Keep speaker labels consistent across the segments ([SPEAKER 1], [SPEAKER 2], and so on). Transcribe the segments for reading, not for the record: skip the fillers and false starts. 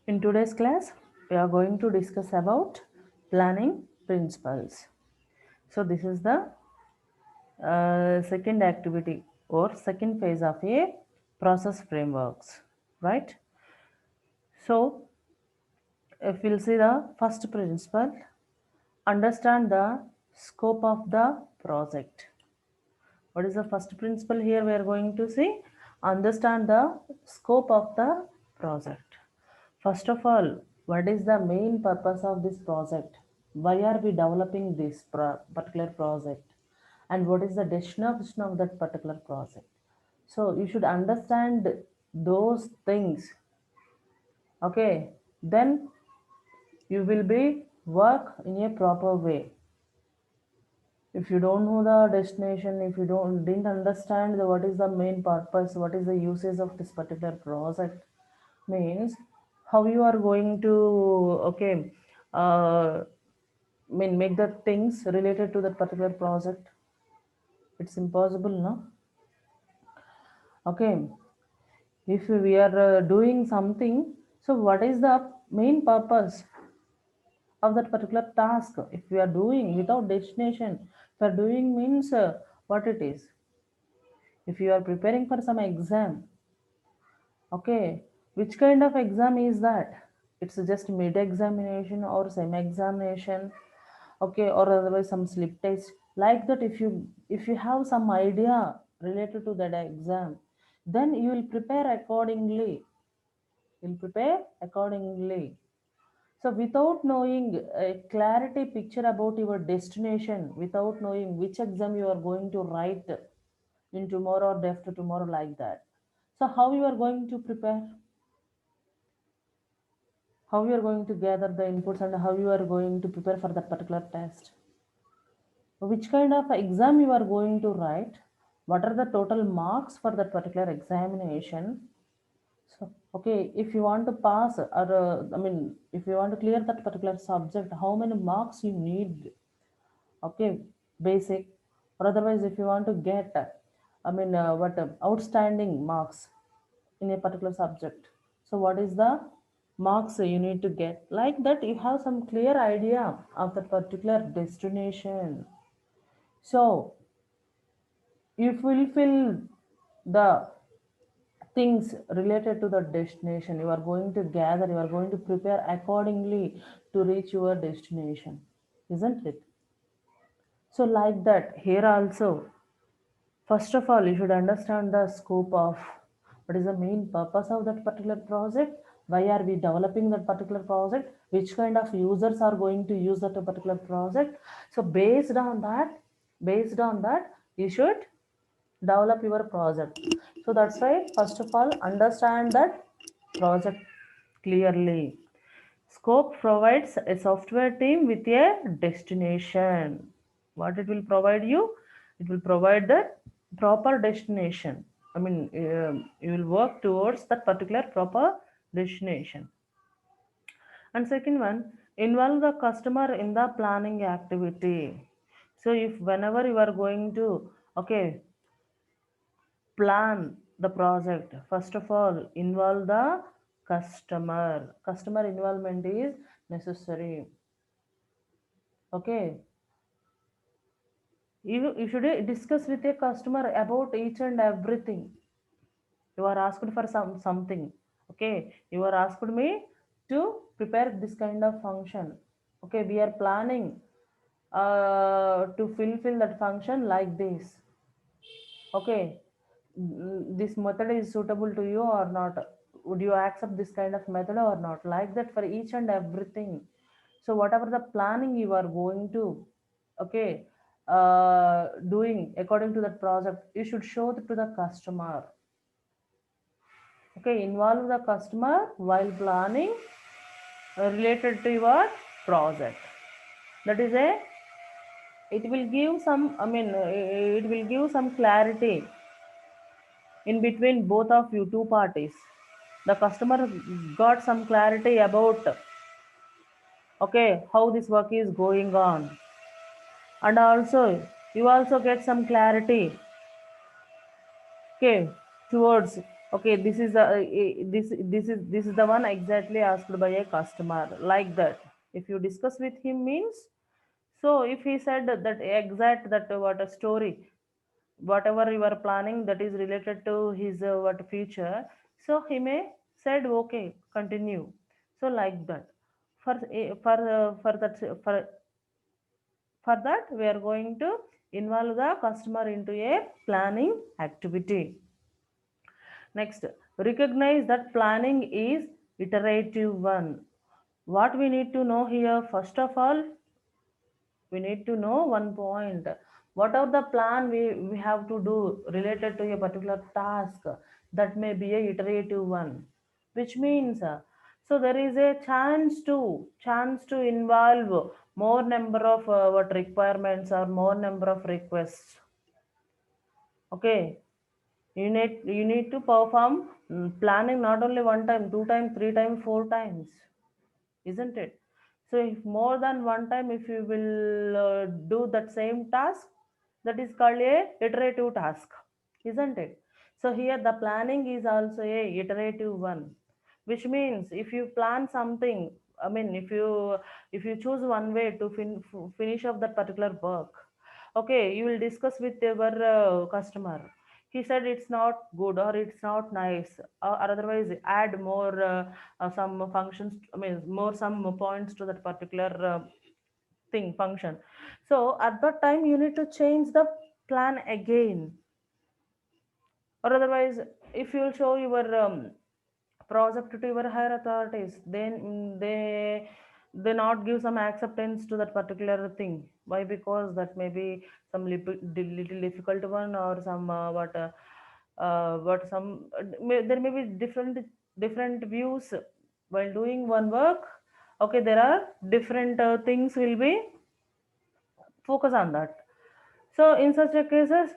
[SPEAKER 1] In today's class, we are going to discuss about planning principles. So this is the second activity or second phase of a process frameworks, right? So if we'll see the first principle, understand the scope of the project. What is the first principle here? We are going to see understand the scope of the project. First of all, what is the main purpose of this project? Why are we developing this particular project? And what is the destination of that particular project? So you should understand those things. Okay, then you will be work in a proper way. If you don't know the destination, if you don't didn't understand what is the main purpose, what is the usage of this particular project, means how you are going to, okay, make the things related to that particular project. It's impossible, no? Okay, if we are doing something, so what is the main purpose of that particular task? If we are doing without destination, if we are doing means what it is. If you are preparing for some exam, okay, which kind of exam is that? It's just mid examination or semi examination, okay, or otherwise some slip test. Like that, if you have some idea related to that exam, then you will prepare accordingly. You'll prepare accordingly. So without knowing a clarity picture about your destination, without knowing which exam you are going to write in tomorrow or day after tomorrow, like that, so how you are going to prepare, how you are going to gather the inputs, and how you are going to prepare for that particular test, which kind of exam you are going to write, what are the total marks for that particular examination. So okay, if you want to pass or if you want to clear that particular subject, how many marks you need, okay, basic, or otherwise if you want to get what outstanding marks in a particular subject, so what is the marks you need to get, like that you have some clear idea of that particular destination. So you fulfill the things related to the destination, you are going to gather, you are going to prepare accordingly to reach your destination, isn't it? So like that here also, first of all, you should understand the scope of what is the main purpose of that particular project. Why are we developing that particular project? Which kind of users are going to use that particular project? So based on that, you should develop your project. So that's why first of all, understand that project clearly. Scope provides a software team with a destination. What it will provide you? It will provide the proper destination. You will work towards that particular proper destination. And second one, involve the customer in the planning activity. So if whenever you are going to, okay, plan the project, first of all involve the customer involvement is necessary. Okay, you should discuss with a customer about each and everything. You are asked for something, okay, you are asked me to prepare this kind of function, okay, we are planning to fulfill that function like this, okay, this method is suitable to you or not, would you accept this kind of method or not, like that for each and everything. So whatever the planning you are going to, okay, doing according to that project, you should show it to the customer. Okay, involve the customer while planning related to your project. That is a, it will give some, it will give some clarity in between both of you two parties. The customer got some clarity about, okay, how this work is going on, and also you also get some clarity, okay, towards Okay, this is the one exactly asked by a customer, like that. If you discuss with him means, so if he said that exact, that what a story, whatever you are planning that is related to his what future, so he may said okay, continue. So like that, for for that, for that we are going to involve the customer into a planning activity. Next, recognize that planning is iterative one. What we need to know here, first of all, we need to know one point. Whatever the plan we have to do related to a particular task, that may be a iterative one, which means so there is a chance to involve more number of what requirements or more number of requests. Okay, you need to perform planning not only one time, two time, three time, four times, isn't it? So if more than one time, if you will do that same task, that is called a iterative task, isn't it? So here the planning is also a iterative one, which means if you plan something, I mean, if you choose one way to finish up that particular work, okay, you will discuss with your customer. He said it's not good or it's not nice, or otherwise add more some functions, I mean more some points to that particular thing function. So at that time you need to change the plan again, or otherwise if you will show your project to your higher authorities, then they not give some acceptance to that particular thing. Why? Because that may be some little difficult one, or some what some there may be different views while doing one work. Okay, there are different things will be focus on that. So in such a cases,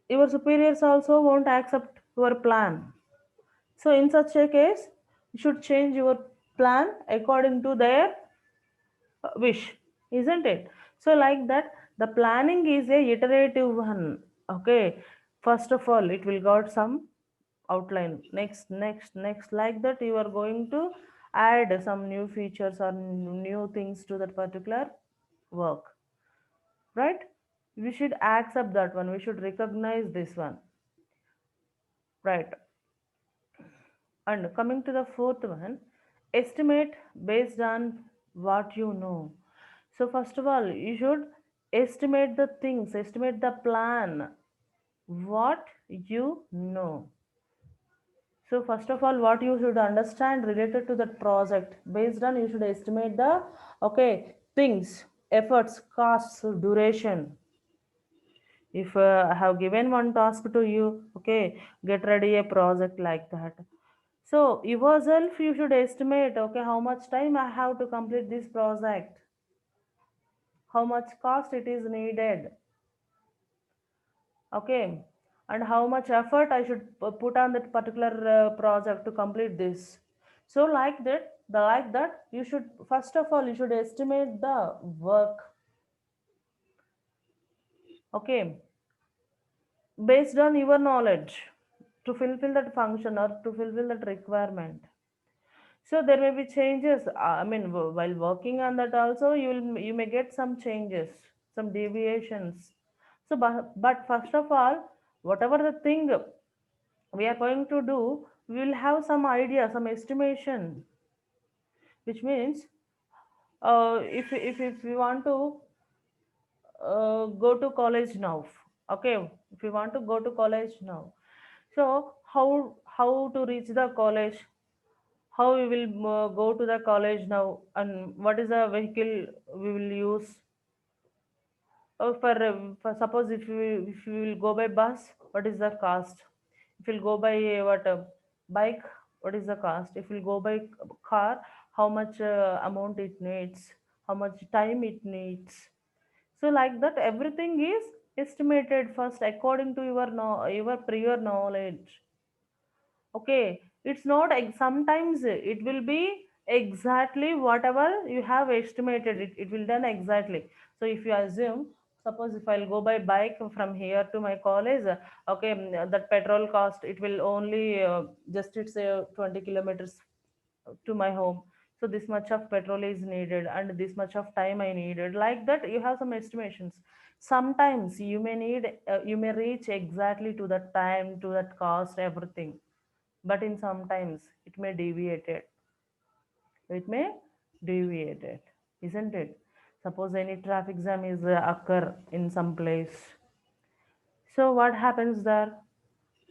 [SPEAKER 1] your superiors also won't accept your plan. So in such a case, you should change your plan according to their wish, isn't it? So like that, the planning is a iterative one. Okay, first of all, it will got some outline. Next, like that, you are going to add some new features or new things to that particular work, right? We should accept that one. We should recognize this one, right? And coming to the fourth one, estimate based on what you know. So, first of all, you should estimate the things, estimate the plan, what you know. So, first of all, what you should understand related to that project, based on you should estimate the okay things, efforts, costs, duration. If I have given one task to you, okay, get ready a project like that. So yourself, you should estimate, okay, how much time I have to complete this project, how much cost it is needed, okay, and how much effort I should put on that particular project to complete this. So like that, you should first of all you should estimate the work, okay, based on your knowledge to fulfill that function or to fulfill that requirement. So there may be changes. I mean, while working on that also, you may get some changes, some deviations. So, but first of all, whatever the thing we are going to do, we will have some idea, some estimation, which means if we want to go to college now, okay, if you want to go to college now, so how to reach the college, how we will go to the college now, and what is the vehicle we will use. For suppose if you will go by bus, what is the cost? If you'll go by what bike, what is the cost? If you'll go by car, how much amount it needs, how much time it needs. So like that, everything is estimated first according to your prior knowledge. Okay, it's not sometimes it will be exactly whatever you have estimated, it will done exactly. So if you assume Suppose if I'll go by bike from here to my college, okay, that petrol cost, it will only just it's 20 kilometers to my home. So this much of petrol is needed and this much of time I needed. Like that, you have some estimations. Sometimes you may need, you may reach exactly to that time, to that cost, everything. But in sometimes it may deviate it. It may deviate it, isn't it? Suppose any traffic jam is occur in some place, so what happens there?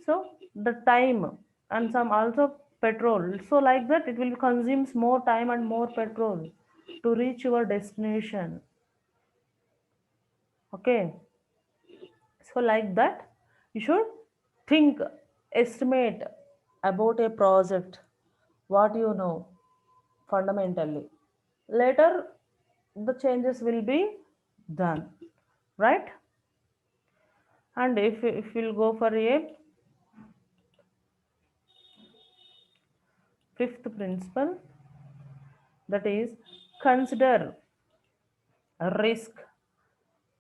[SPEAKER 1] So the time and some also petrol, so like that it will consumes more time and more petrol to reach your destination. Okay, so like that you should think, estimate about a project, what you know fundamentally. Later the changes will be done, right? And if we'll go for a fifth principle, that is, consider risk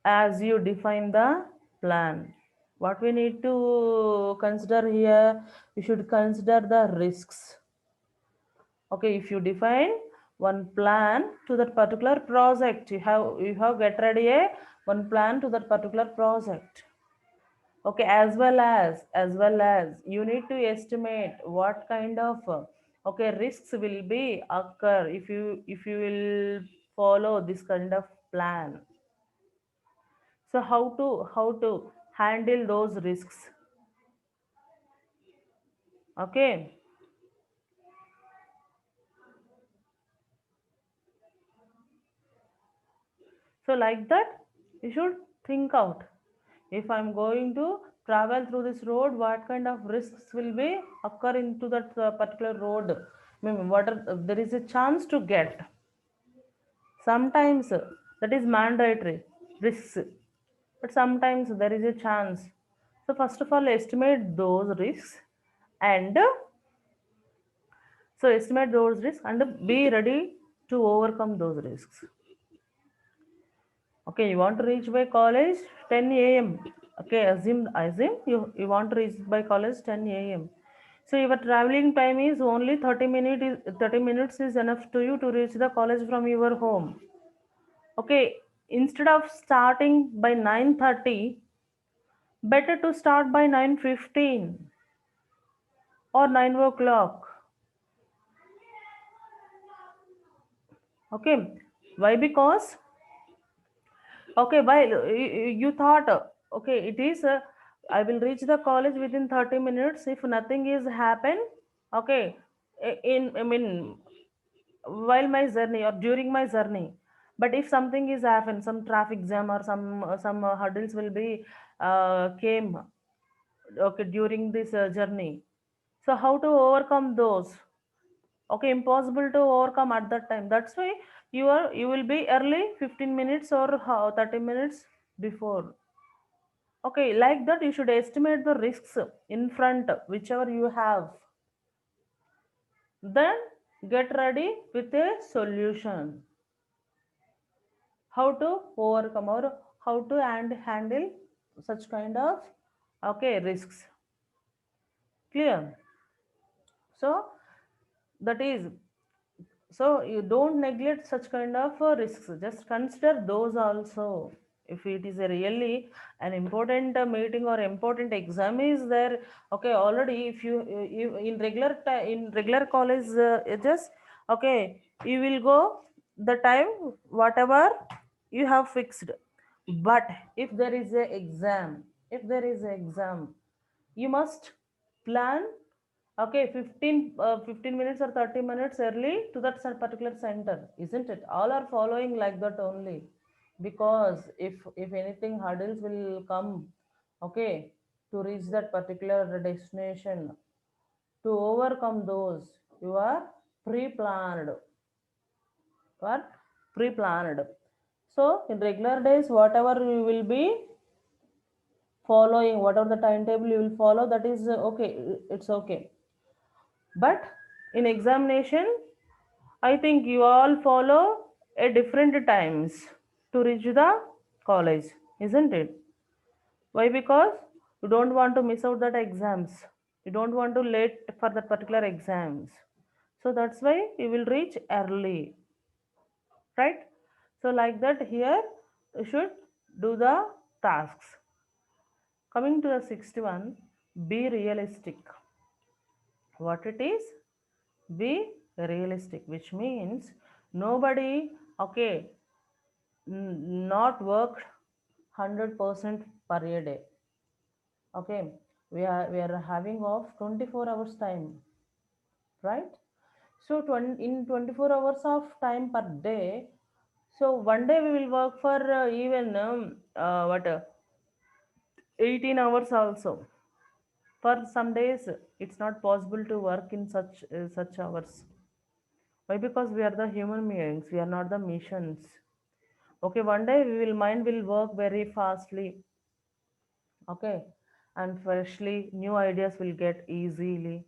[SPEAKER 1] as you define the plan. What we need to consider here, you should consider the risks. Okay, if you define one plan to that particular project, you have get ready a one plan to that particular project. Okay, as well as you need to estimate what kind of okay risks will be occur if you will follow this kind of plan. So how to handle those risks? Okay, so like that you should think out, if I'm going to travel through this road, what kind of risks will be occur into that particular road. I mean, there is a chance to get. Sometimes that is mandatory risks, but sometimes there is a chance. So first of all, estimate those risks, and be ready to overcome those risks. Okay, you want to reach by college 10 a.m. Okay, assume you want to reach by college 10 a.m. So your traveling time is only 30 minutes is enough to you to reach the college from your home. Okay, instead of starting by 9:30, better to start by 9:15 or 9 o'clock. Okay, why? Because okay, while you thought okay, it is I will reach the college within 30 minutes if nothing is happen. Okay, in I mean while my journey or during my journey, but if something is happen, some traffic jam or some hurdles will be came, okay, during this journey. So how to overcome those? Okay, impossible to overcome at that time. That's why you will be early 15 minutes or 30 minutes before. Okay, like that you should estimate the risks in front, whichever you have. Then get ready with a solution, how to overcome or how to handle such kind of okay risks. Clear? So that is, so you don't neglect such kind of risks, just consider those also. If it is a really an important meeting or important exam is there, okay, already if you in in regular college just okay, you will go the time whatever you have fixed. But if there is a exam, if there is a exam, you must plan, okay, 15 minutes or 30 minutes early to that particular center, isn't it? All are following like that only, because if anything hurdles will come, okay, to reach that particular destination, to overcome those, you are pre-planned, you are pre-planned. So in regular days, whatever you will be following, whatever the timetable you will follow, that is okay, it's okay. But in examination, I think you all follow a different times to reach the college. isn't it? Why? Because you don't want to miss out that exams. You don't want to late for that particular exams. So that's why you will reach early, right? So like that here you should do the tasks. Coming to the sixth one, be realistic. What it is? Be realistic, which means nobody, okay, not work 100% per day. Okay, we are having off 24 hours time, right? So in 24 hours of time per day, so one day we will work for even what 18 hours also. For some days it's not possible to work in such hours. Why? Because we are the human beings, we are not the machines. Okay, one day we will mind will work very fastly, okay, and freshly new ideas will get easily,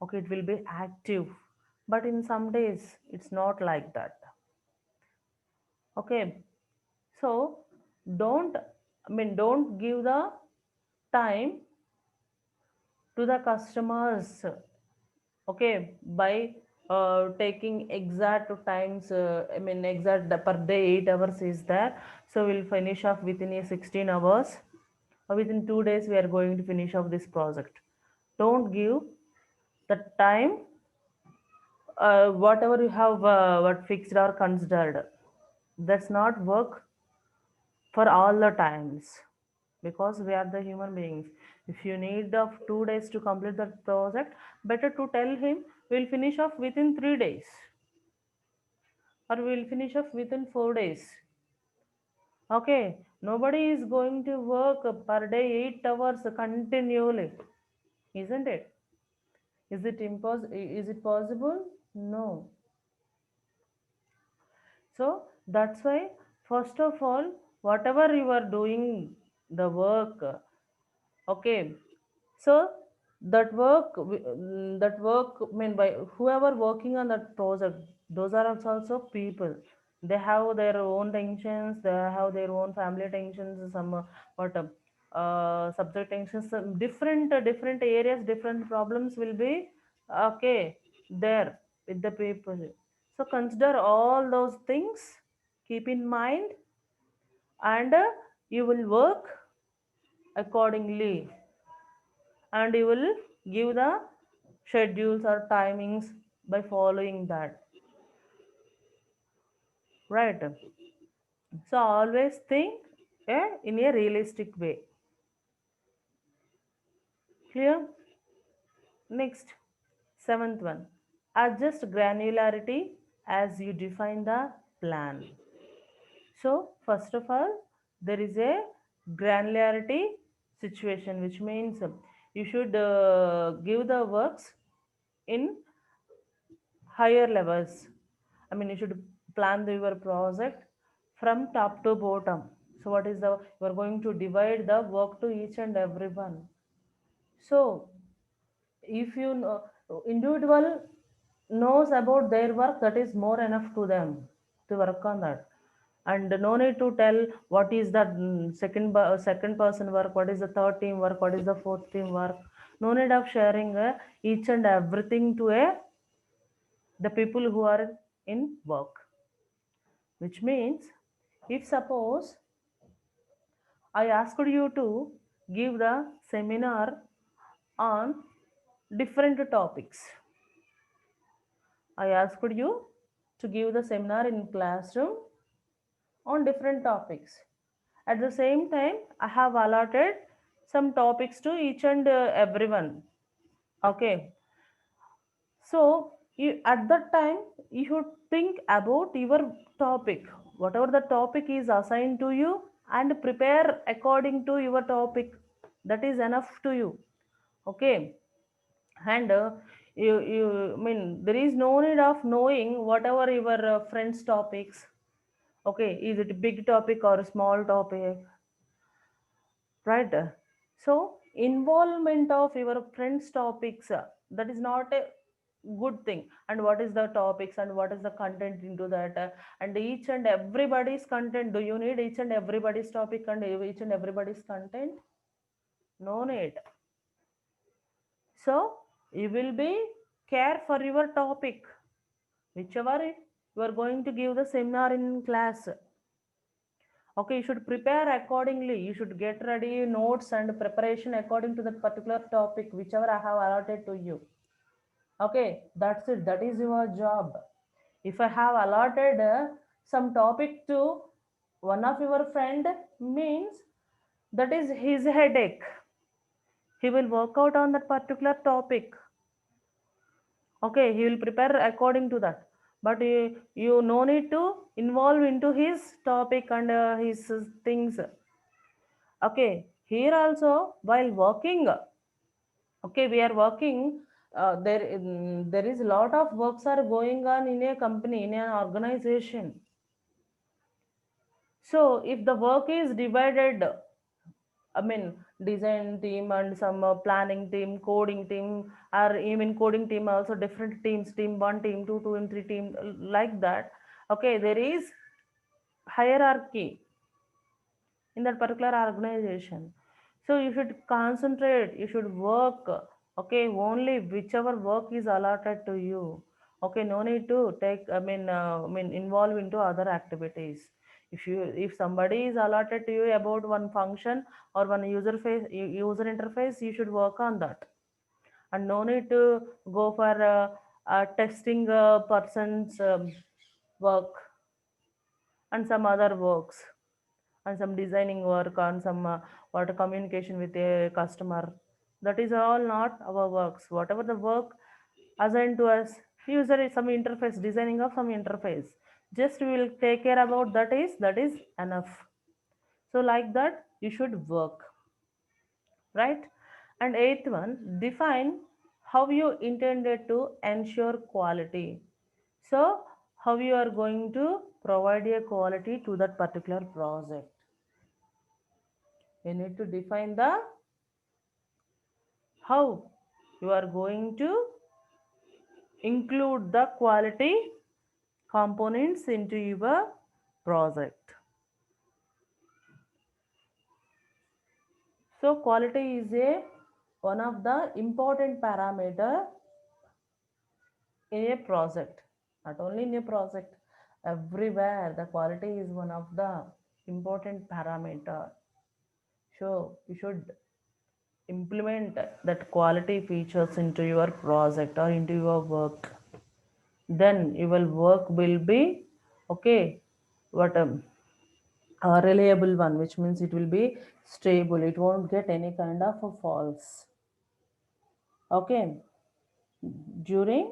[SPEAKER 1] okay, it will be active. But in some days it's not like that. Okay, so don't give the time to the customers, okay, by taking exact times, exact per day 8 hours is there, so we'll finish off within a 16 hours, or within 2 days we are going to finish off this project. Don't give the time, whatever you have what fixed or considered, that's not work for all the times, because we are the human beings. If you need of 2 days to complete that project, better to tell him we'll finish off within 3 days, or we'll finish off within 4 days. Okay, nobody is going to work per day 8 hours continually, isn't it? Is it possible? No. So that's why, first of all, whatever you are doing the work, okay, so that work, I mean, by whoever working on that project, those are also people. They have their own tensions, they have their own family tensions, some what subject tensions, some different areas, different problems will be, okay, there with the people. So consider all those things, keep in mind, and you will work accordingly, and you will give the schedules or timings by following that, right? So always think in a realistic way. Clear? Next, seventh one, adjust granularity as you define the plan. So first of all, there is a granularity situation, which means you should give the works in higher levels. I mean, you should plan your project from top to bottom. So what is the, you are going to divide the work to each and everyone. So if you know, individual knows about their work, that is more enough to them to work on that, and no need to tell what is the second person work, what is the third team work, what is the fourth team work. No need of sharing each and everything to the people who are in work. Which means, if suppose I asked you to give the seminar on different topics, I asked you to give the seminar in classroom on different topics. At the same time, I have allotted some topics to each and everyone. Okay. So you, at that time, you should think about your topic, whatever the topic is assigned to you, and prepare according to your topic. That is enough to you. Okay, and I mean, there is no need of knowing whatever your friends' topics. Okay, is it a big topic or a small topic, right? So involvement of your friends' topics, that is not a good thing, and what is the topics and what is the content into that, and each and everybody's content. Do you need each and everybody's topic and each and everybody's content? No need. So you will be care for your topic, whichever you are going to give the seminar in class. Okay, you should prepare accordingly. You should get ready notes and preparation according to that particular topic, whichever I have allotted to you. Okay, that's it. That is your job. If I have allotted some topic to one of your friend, means that is his headache. He will work out on that particular topic. Okay, he will prepare according to that. But you no need to involve into his topic and his things. Okay, here also while working, okay, we are working. There is a lot of works are going on in a company, in an organization. So if the work is divided, I mean, design team and some planning team, coding team, or even coding team also different teams, team one, team two, two and three team, like that. Okay, there is hierarchy in that particular organization. So you should concentrate, you should work, okay, only whichever work is allotted to you. Okay, no need to take, involve into other activities. If somebody is allotted to you about one function or one user interface, you should work on that, and no need to go for testing a person's work and some other works, and some designing work on some what communication with a customer. That is all not our works. Whatever the work assigned to us, user is some interface, designing of some interface, just we will take care about that is enough. So like that you should work, right? And eighth one, define how you intended to ensure quality. So how you are going to provide a quality to that particular project. You need to define the how you are going to include the quality components into your project. So quality is a one of the important parameter in a project. Not only in a project, everywhere the quality is one of the important parameter. So you should implement that quality features into your project or into your work. Then your work will be okay, what a reliable one, which means it will be stable, it won't get any kind of a false, okay, during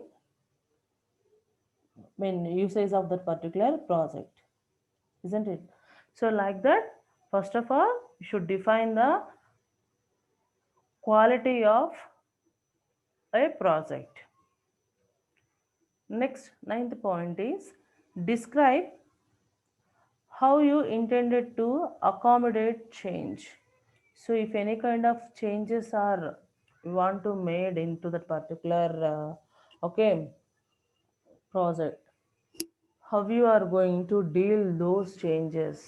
[SPEAKER 1] usage of that particular project, isn't it? So like that, first of all you should define the quality of a project. Next, ninth point is describe how you intended to accommodate change. So if any kind of changes are you want to made into that particular okay project, how you are going to deal those changes.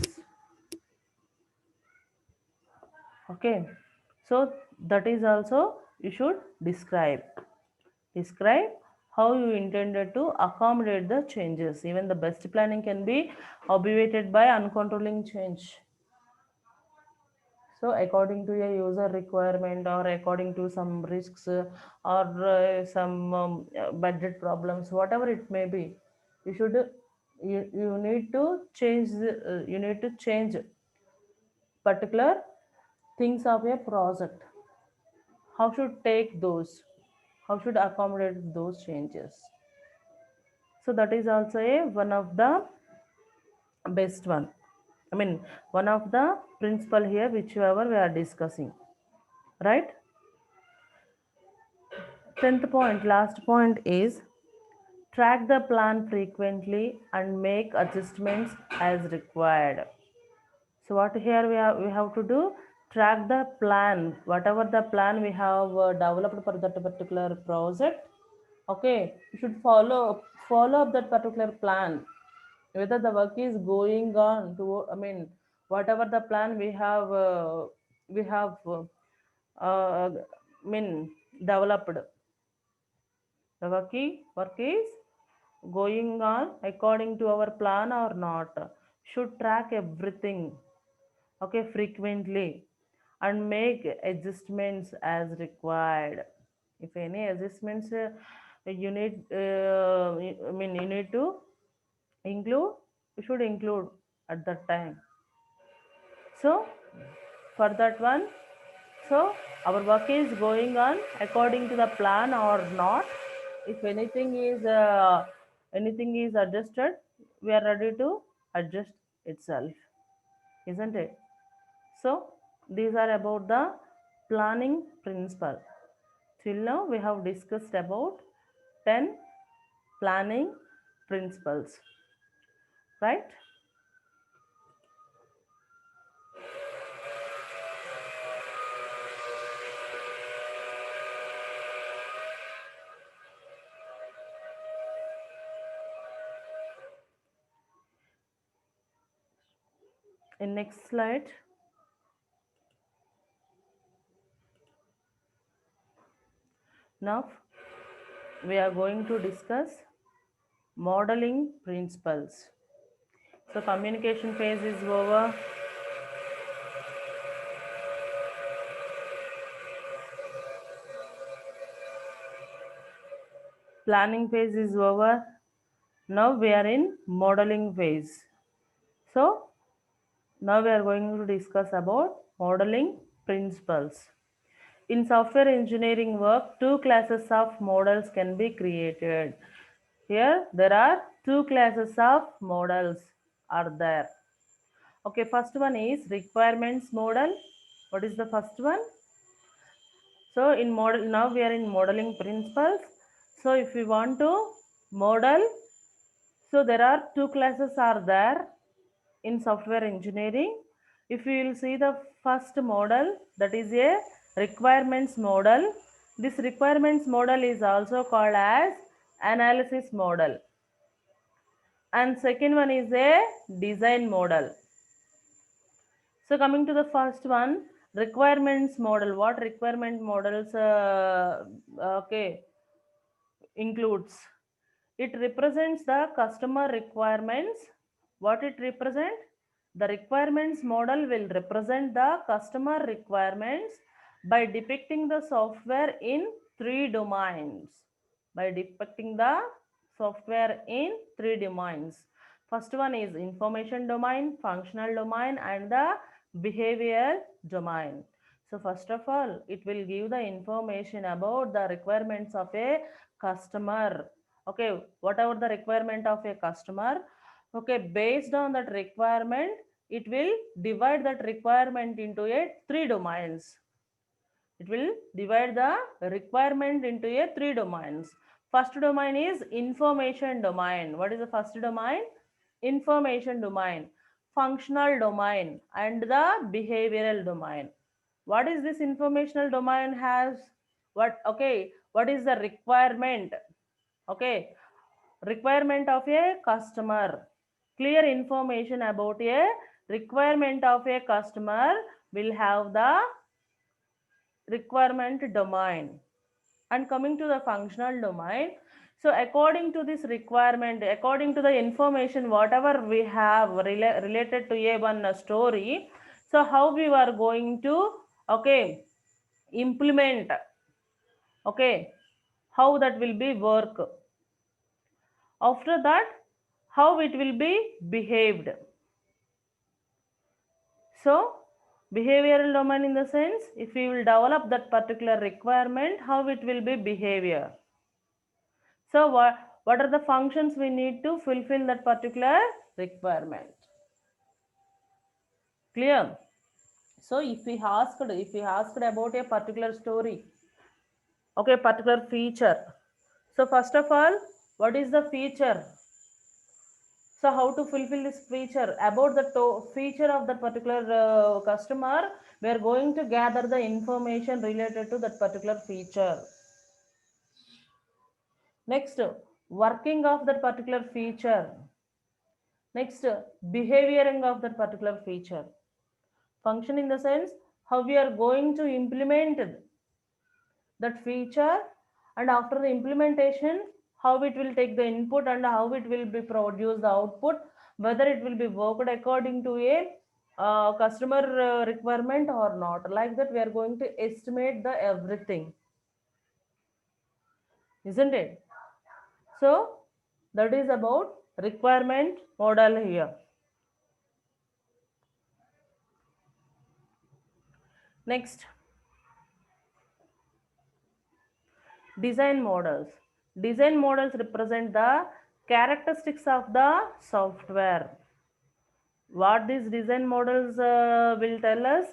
[SPEAKER 1] Okay, so that is also you should describe how you intended to accommodate the changes. Even the best planning can be obviated by uncontrolling change. So according to a user requirement or according to some risks or some budget problems, whatever it may be, you should you need to change you need to change particular things of a project. How should take those? How should accommodate those changes? So that is also a one of the best one. I mean, one of the principle here, whichever we are discussing, right? 10th point, last point is track the plan frequently and make adjustments as required. So what here we have to do, track the plan, whatever the plan we have developed for that particular project. Okay, you should follow up that particular plan, whether the work is going on to, I mean, whatever the plan we have I mean developed, the work is going on according to our plan or not. Should track everything, okay, frequently, and make adjustments as required. If any adjustments you need I mean you need to include, you should include at that time. So for that one, so our work is going on according to the plan or not. If anything is adjusted, we are ready to adjust itself, isn't it? So these are about the planning principle. Till now we have discussed about 10 planning principles, right? In next slide, now we are going to discuss modeling principles. So communication phase is over. Planning phase is over. Now we are in modeling phase. So now we are going to discuss about modeling principles. In software engineering work, two classes of models can be created. Here there are two classes of models are there. Okay, first one is requirements model. What is the first one? So in model, now we are in modeling principles. So if we want to model, so there are two classes are there in software engineering. If you will see the first model, that is a requirements model. This requirements model is also called as analysis model. And second one is a design model. So coming to the first one, requirements model. What requirement models okay includes? It represents the customer requirements. What it represent? The requirements model will represent the customer requirements by depicting the software in three domains. By depicting the software in three domains. First one is information domain, functional domain, and the behavioral domain. So first of all, it will give the information about the requirements of a customer. Okay, whatever the requirement of a customer, okay, based on that requirement, it will divide that requirement into a three domains. It will divide the requirement into a three domains. First domain is information domain. What is the first domain? Information domain, functional domain, and the behavioral domain. What is this informational domain has? What, okay, what is the requirement? Okay, requirement of a customer. Clear information about a requirement of a customer will have the requirement domain. And coming to the functional domain, so according to this requirement, according to the information whatever we have related to a one story, so how we are going to, okay, implement, okay, how that will be work, after that how it will be behaved. So behavioral domain in the sense, if we will develop that particular requirement, how it will be behavior. So what are the functions we need to fulfill that particular requirement? Clear? So if we asked about a particular story, okay, particular feature. So first of all, what is the feature? So how to fulfill this feature? About the feature of that particular customer, we are going to gather the information related to that particular feature. Next, working of that particular feature. Next, behavioring of that particular feature. Function in the sense how we are going to implement that feature, and after the implementation how it will take the input and how it will be produce the output, whether it will be worked according to a customer requirement or not. Like that we are going to estimate the everything, isn't it? So that is about requirement model here. Next, design models. Design models represent the characteristics of the software. What these design models will tell us,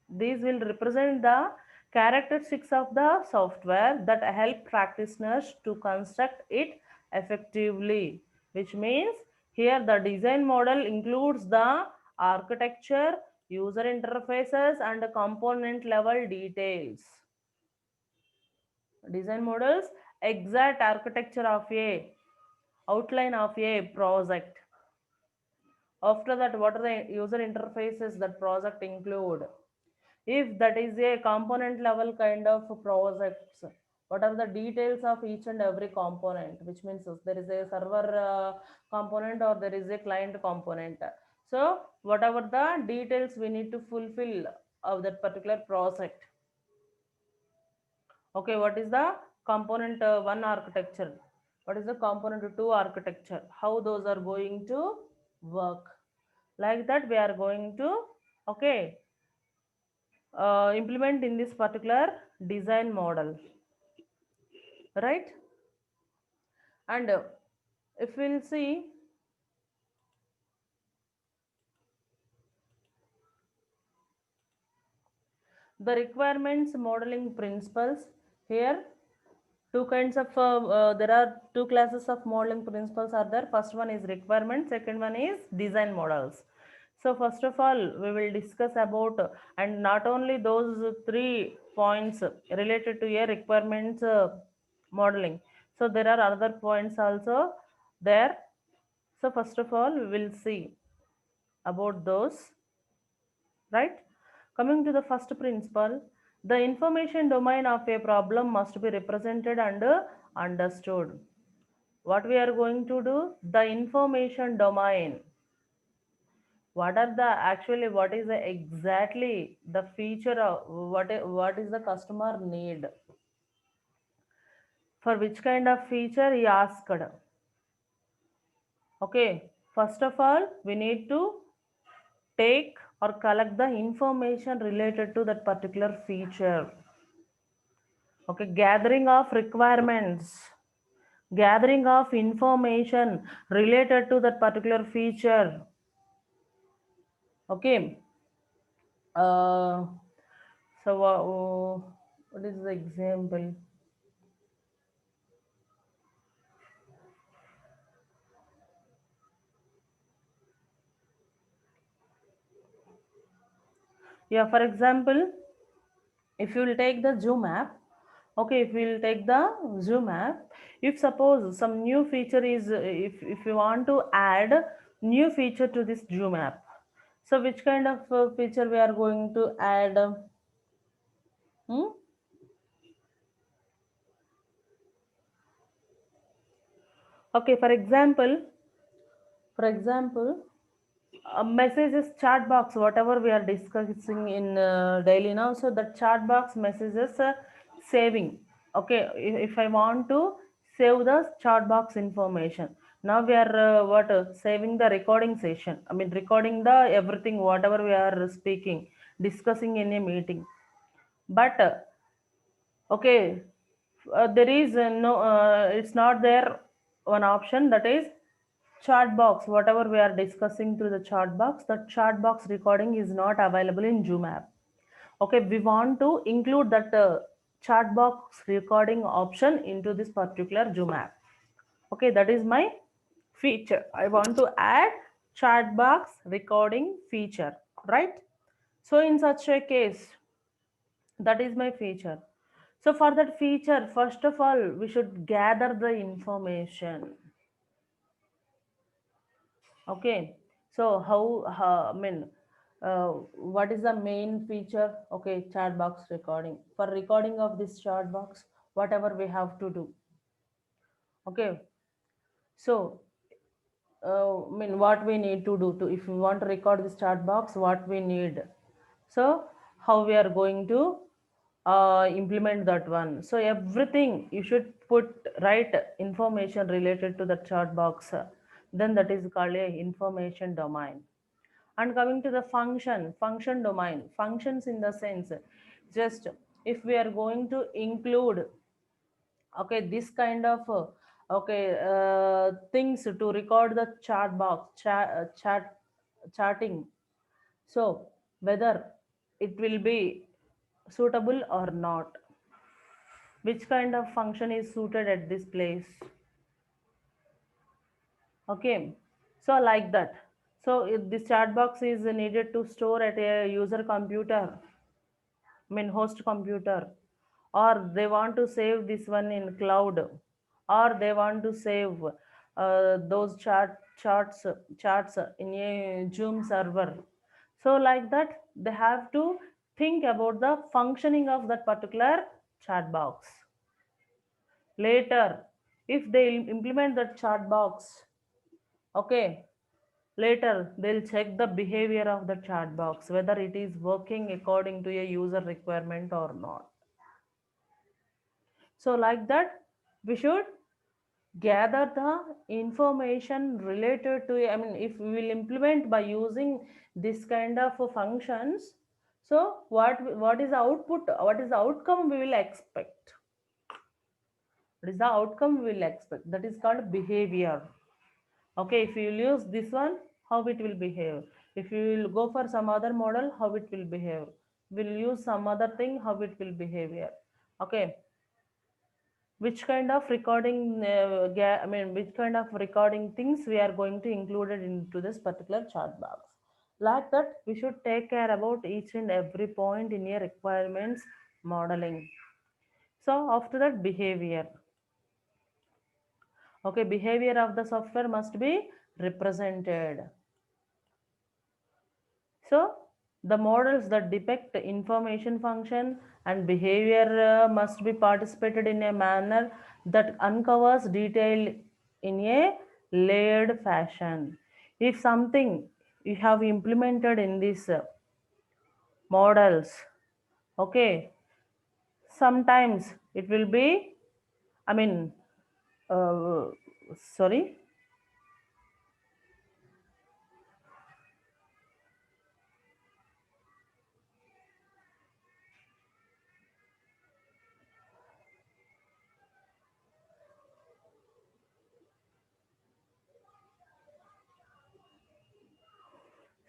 [SPEAKER 1] these will represent the characteristics of the software that help practitioners to construct it effectively, which means here the design model includes the architecture, user interfaces and component level details. Design models exact architecture of a outline of a project. After that, what are the user interfaces that project include? If that is a component level kind of projects, what are the details of each and every component? Which means there is a server component or there is a client component. So whatever the details we need to fulfill of that particular project. Okay, what is the component one architecture? What is the component two architecture? How those are going to work? Like that we are going to, okay, implement in this particular design model, right? And if we'll see the requirements modeling principles here, two kinds of there are two classes of modeling principles are there. First one is requirement, second one is design models. So first of all we will discuss about and not only those 3 points related to a requirements modeling, so there are other points also there. So first of all we will see about those, right? Coming to the first principle, the information domain of a problem must be represented and understood. What we are going to do? The information domain. What are the actually what is the exactly the feature of what is the customer need? For which kind of feature he asked? Okay, first of all, we need to take or collect the information related to that particular feature. Okay, gathering of requirements, gathering of information related to that particular feature. Okay, uh, so what is the example? Yeah, for example, if you will take the zoom app, okay, if we will take the zoom app, if suppose some new feature is if you want to add new feature to this zoom app, so which kind of feature we are going to add? Hmm? Okay, for example, messages chat box, whatever we are discussing in daily now, so the chat box messages saving. Okay, if I want to save the chat box information, now we are saving the recording session, I mean recording the everything whatever we are speaking, discussing in a meeting. But okay, there is no it's not there one option, that is chat box. Whatever we are discussing through the chat box, the chat box recording is not available in zoom app. Okay, we want to include that chat box recording option into this particular zoom app. Okay, that is my feature. I want to add chat box recording feature, right? So in such a case, that is my feature. So for that feature, first of all, we should gather the information. Okay, so how I mean, what is the main feature? Okay, chat box recording. For recording of this chat box, whatever we have to do. Okay, so what we need to do to, if we want to record this chat box, what we need. So how we are going to implement that one. So everything you should put right information related to the chat box. Then that is called a information domain. And coming to the function domain, functions in the sense, just if we are going to include, okay, this kind of things to record the chat box, chatting. So whether it will be suitable or not, which kind of function is suited at this place. Okay, so like that. So if this chat box is needed to store at a user computer, host computer, or they want to save this one in cloud, or they want to save those charts in a Zoom server. So like that, they have to think about the functioning of that particular chat box. Later, if they implement that chat box, okay, later they'll check the behavior of the chat box, whether it is working according to a user requirement or not. So like that, we should gather the information related to, if we will implement by using this kind of functions, so what is the output, what is the outcome we will expect? What is the outcome we will expect? That is called behavior. Okay, if you will use this one, how it will behave. If you will go for some other model, how it will behave. Will use some other thing, how it will behave here. Okay, which kind of recording which kind of recording things we are going to include it into this particular chat box. Like that, we should take care about each and every point in your requirements modeling. So after that, behavior. Okay, behavior of the software must be represented. So the models that depict information function and behavior must be participated in a manner that uncovers detail in a layered fashion. If something you have implemented in these models, okay, sometimes it will be, I mean, uh, sorry.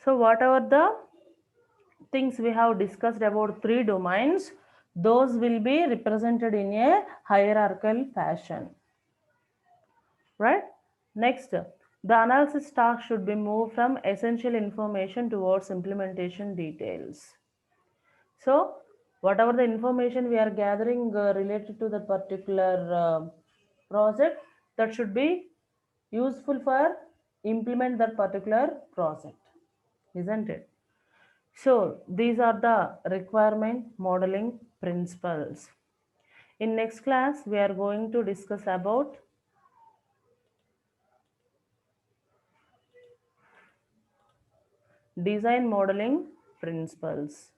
[SPEAKER 1] So whatever the things we have discussed about three domains, those will be represented in a hierarchical fashion, right? Next, the analysis task should be moved from essential information towards implementation details. So whatever the information we are gathering related to that particular project, that should be useful for implement that particular project, isn't it? So these are the requirement modeling principles. In next class, we are going to discuss about design modeling principles.